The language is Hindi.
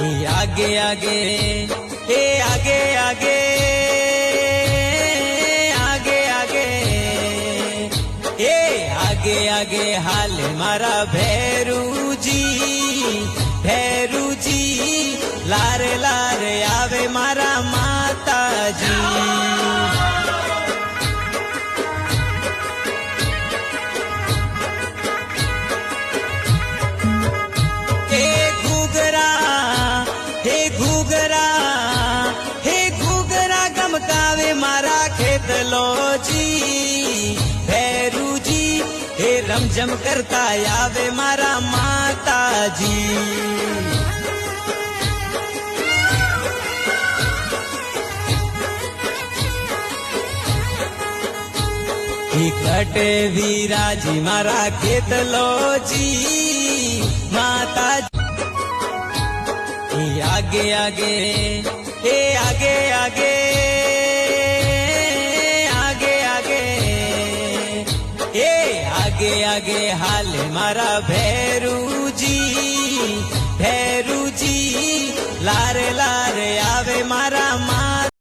आगे आगे हे आगे आगे आगे आगे हे आगे आगे हाल मारा भैरूजी लारे लारे आवे मारा माताजी। गमकावे मारा खेतलो जी भैरू जी हे रमझम करता आवे मारा माता जी। कटे वीरा जी मारा खेतलो जी माता जी। आगे आगे हे आगे आगे आगे आगे हे आगे आगे हाल मारा भैरू जी